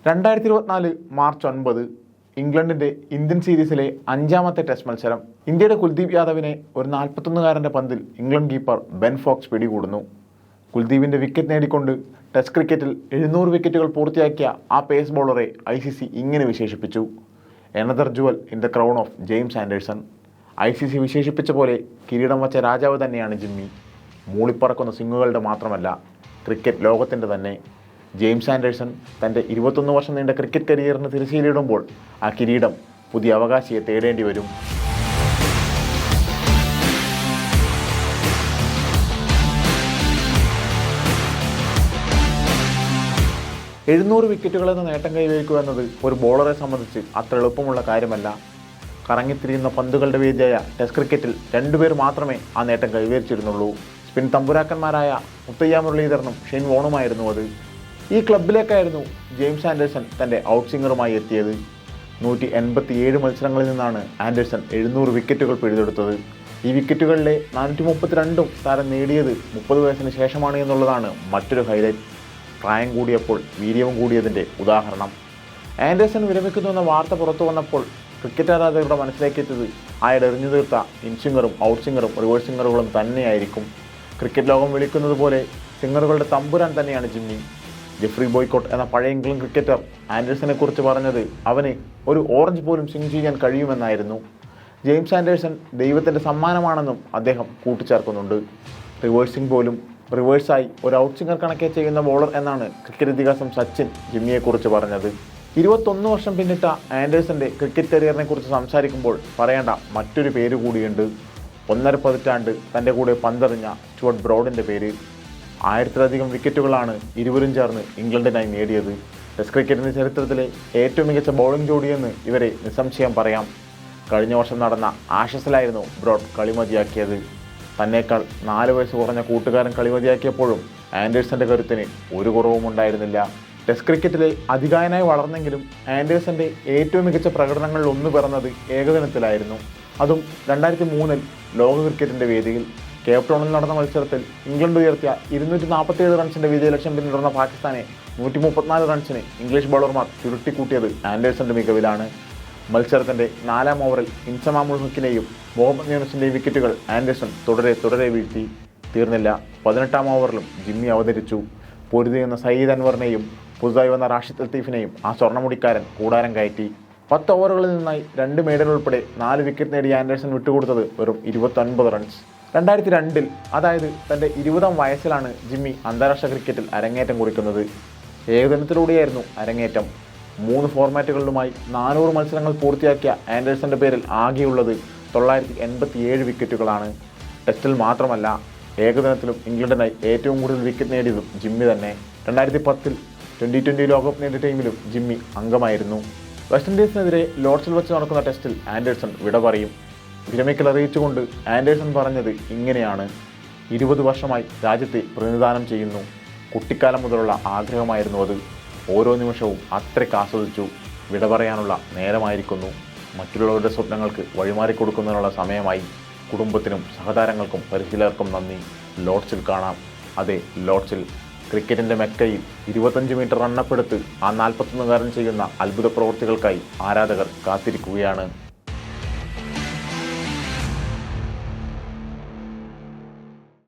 2024 March 9 ഇംഗ്ലണ്ടിന്റെ Indian സീരീസിലെ 5ാമത്തെ test മത്സരം. ഇന്ത്യയുടെ കുൽദീപ് യാദവിനെ ഒരു 41-കാരൻ്റെ പന്തിൽ ഇംഗ്ലണ്ട് കീപ്പർ ബെൻ ഫോക്സ് പിടികൂടുന്നു. കുൽദീപിന്റെ വിക്കറ്റ് നേടിക്കൊണ്ട് ടെസ്റ്റ് ക്രിക്കറ്റിൽ 700 വിക്കറ്റുകൾ പൂർത്തിയാക്കിയ ആ പേസ് ബോളറെ ICC ഇങ്ങനെ വിശേഷിപ്പിച്ചു: another jewel in the crown of James Anderson. ICC വിശേഷിപ്പിച്ച പോലെ കിരീടം വച്ച രാജാവ് തന്നെയാണ് ജിമ്മി. മൂളിപ്പറക്കുന്ന സിംഗുകളുടെ മാത്രമല്ല, ക്രിക്കറ്റ് ലോകത്തിൻ്റെ തന്നെ. ജെയിംസ് ആൻഡേഴ്സൺ തൻ്റെ 21 വർഷം നീണ്ട ക്രിക്കറ്റ് കരിയറിന് തിരശ്ശീലയിടുമ്പോൾ ആ കിരീടം പുതിയ അവകാശിയെ തേടേണ്ടി വരും. വിക്കറ്റുകളെന്ന നേട്ടം കൈവരിക്കുക എന്നത് ഒരു ബോളറെ സംബന്ധിച്ച് അത്ര എളുപ്പമുള്ള കാര്യമല്ല. കറങ്ങിത്തിരിയുന്ന പന്തുകളുടെ വേദിയായ ടെസ്റ്റ് ക്രിക്കറ്റിൽ 2 പേർ മാത്രമേ ആ നേട്ടം കൈവരിച്ചിരുന്നുള്ളൂ. സ്പിൻ തമ്പുരാക്കന്മാരായ മുത്തയ്യ മുരളീധരനും ഷെയ്ൻ വോണുമായിരുന്നു അത്. ഈ ക്ലബിലേക്കായിരുന്നു ജെയിംസ് ആൻഡേഴ്സൺ തൻ്റെ ഔട്ട്സിംഗറുമായി എത്തിയത്. 187 മത്സരങ്ങളിൽ നിന്നാണ് ആൻഡേഴ്സൺ 700 വിക്കറ്റുകൾ പിഴുതെടുത്തത്. ഈ വിക്കറ്റുകളിലെ 432 താരം നേടിയത് 30 വയസ്സിന് ശേഷമാണ് എന്നുള്ളതാണ് മറ്റൊരു ഹൈലൈറ്റ്. പ്രായം കൂടിയപ്പോൾ വീര്യവും കൂടിയതിൻ്റെ ഉദാഹരണം. ആൻഡേഴ്സൺ വിരമിക്കുന്നുവെന്ന വാർത്ത പുറത്തു വന്നപ്പോൾ ക്രിക്കറ്റ് ആരാധകരുടെ മനസ്സിലേക്ക് എത്തിയത് അയാൾ എറിഞ്ഞു തീർത്ത ഇൻസിംഗറും ഔട്ട്സിംഗറും റിവേഴ്സ് സിംഗറുകളും തന്നെയായിരിക്കും. ക്രിക്കറ്റ് ലോകം വിളിക്കുന്നത് പോലെ സിംഗറുകളുടെ തമ്പുരാൻ തന്നെയാണ് ജിമ്മി. ജെഫ്രി ബോയ്ക്കോട്ട് എന്ന പഴയ ഇംഗ്ലണ്ട് ക്രിക്കറ്റർ ആൻഡേഴ്സനെ കുറിച്ച് പറഞ്ഞത് അവന് ഒരു ഓറഞ്ച് പോലും സ്വിംഗ് ചെയ്യാൻ കഴിയുമെന്നായിരുന്നു. ജെയിംസ് ആൻഡേഴ്സൺ ദൈവത്തിൻ്റെ സമ്മാനമാണെന്നും അദ്ദേഹം കൂട്ടിച്ചേർക്കുന്നുണ്ട്. റിവേഴ്സിംഗ് പോലും റിവേഴ്സായി ഒരു ഔട്ട്സിംഗർ കണക്കെ ചെയ്യുന്ന ബോളർ എന്നാണ് ക്രിക്കറ്റ് ഇതിഹാസം സച്ചിൻ ജിമ്മിയെക്കുറിച്ച് പറഞ്ഞത്. 21 വർഷം പിന്നിട്ട ആൻഡേഴ്സൻ്റെ ക്രിക്കറ്റ് കരിയറിനെ കുറിച്ച് സംസാരിക്കുമ്പോൾ പറയേണ്ട മറ്റൊരു പേര് കൂടിയുണ്ട്. 1.5 പതിറ്റാണ്ട് തൻ്റെ കൂടെ പന്തെറിഞ്ഞ സ്റ്റുവർട്ട് ബ്രോഡിൻ്റെ പേര്. 1000-ലധികം വിക്കറ്റുകളാണ് ഇരുവരും ചേർന്ന് ഇംഗ്ലണ്ടിനായി നേടിയത്. ടെസ്റ്റ് ക്രിക്കറ്റിൻ്റെ ചരിത്രത്തിലെ ഏറ്റവും മികച്ച ബൗളിംഗ് ജോഡിയെന്ന് ഇവരെ നിസ്സംശയം പറയാം. കഴിഞ്ഞ വർഷം നടന്ന ആഷസിലായിരുന്നു ബ്രോഡ് കളിമതിയാക്കിയത്. തന്നേക്കാൾ 4 വയസ്സ് കുറഞ്ഞ കൂട്ടുകാരൻ കളിമതിയാക്കിയപ്പോഴും ആൻഡേഴ്സൻ്റെ കരുത്തിന് ഒരു കുറവും ഉണ്ടായിരുന്നില്ല. ടെസ്റ്റ് ക്രിക്കറ്റിലെ അതികായനായി വളർന്നെങ്കിലും ആൻഡേഴ്സൻ്റെ ഏറ്റവും മികച്ച പ്രകടനങ്ങളിൽ ഒന്ന് പിറന്നത് ഏകദിനത്തിലായിരുന്നു. അതും 2003 ലോക ക്രിക്കറ്റിൻ്റെ വേദിയിൽ. കേപ്പ് ടൗണിൽ നടന്ന മത്സരത്തിൽ ഇംഗ്ലണ്ട് ഉയർത്തിയ 247 റൺസിൻ്റെ വിജയലക്ഷ്യം പിന്തുടർന്ന പാകിസ്ഥാനെ 134 റൺസിന് ഇംഗ്ലീഷ് ബൗളർമാർ ചുരുട്ടിക്കൂട്ടിയത് ആൻഡേഴ്സൻ്റെ മികവിലാണ്. മത്സരത്തിൻ്റെ 4ാം ഓവറിൽ ഇൻസമാം ഉൾ ഹക്കിനെയും മുഹമ്മദ് യൂനുസിൻ്റെയും വിക്കറ്റുകൾ ആൻഡേഴ്സൺ തുടരെ വീഴ്ത്തി. തീർന്നില്ല, 18ാം ഓവറിലും ജിമ്മി അവതരിച്ചു. പൊരുതിയെന്ന സയ്യിദ് അൻവറിനെയും പുതുതായി വന്ന റാഷിദ് ലത്തീഫിനെയും ആ സ്വർണ്ണമുടിക്കാരൻ കൂടാരം കയറ്റി. 10 ഓവറുകളിൽ നിന്നായി 2 മെയ്ഡൻ ഉൾപ്പെടെ 4 വിക്കറ്റ് നേടിയ ആൻഡേഴ്സൺ വിട്ടുകൊടുത്തത് വെറും 29 റൺസ്. 2002 അതായത് തൻ്റെ 20ാം വയസ്സിലാണ് ജിമ്മി അന്താരാഷ്ട്ര ക്രിക്കറ്റിൽ അരങ്ങേറ്റം കുറിക്കുന്നത്. ഏകദിനത്തിലൂടെയായിരുന്നു അരങ്ങേറ്റം. 3 ഫോർമാറ്റുകളിലുമായി 400 മത്സരങ്ങൾ പൂർത്തിയാക്കിയ ആൻഡേഴ്സൻ്റെ പേരിൽ ആകെയുള്ളത് 987 വിക്കറ്റുകളാണ്. ടെസ്റ്റിൽ മാത്രമല്ല, ഏകദിനത്തിലും ഇംഗ്ലണ്ടിനായി ഏറ്റവും കൂടുതൽ വിക്കറ്റ് നേടിയതും ജിമ്മി തന്നെ. 2010 2020 ലോകകപ്പ് നേടിയ ടീമിലും ജിമ്മി അംഗമായിരുന്നു. വെസ്റ്റ് ഇൻഡീസിനെതിരെ ലോർഡ്സിൽ വെച്ച് നടക്കുന്ന ടെസ്റ്റിൽ ആൻഡേഴ്സൺ വിട പറയും. വിരമിക്കൽ അറിയിച്ചുകൊണ്ട് ആൻഡേഴ്സൺ പറഞ്ഞത് ഇങ്ങനെയാണ്: 20 വർഷമായി രാജ്യത്തെ പ്രതിനിധാനം ചെയ്യുന്നു. കുട്ടിക്കാലം മുതലുള്ള ആഗ്രഹമായിരുന്നു അത്. ഓരോ നിമിഷവും അത്രയ്ക്ക് ആസ്വദിച്ചു. വിട പറയാനുള്ള നേരമായിരിക്കുന്നു. മറ്റുള്ളവരുടെ സ്വപ്നങ്ങൾക്ക് വഴിമാറിക്കൊടുക്കുന്നതിനുള്ള സമയമായി. കുടുംബത്തിനും സഹതാരങ്ങൾക്കും പരിശീലകർക്കും നന്ദി. ലോർഡ്സിൽ കാണാം. അതെ, ലോർഡ്സിൽ. ക്രിക്കറ്റിൻ്റെ മെക്കയിൽ 25 മീറ്റർ റണ്ണപ്പെടുത്ത് ആ 41-കാരൻ ചെയ്യുന്ന അത്ഭുത പ്രവൃത്തികൾക്കായി ആരാധകർ കാത്തിരിക്കുകയാണ്.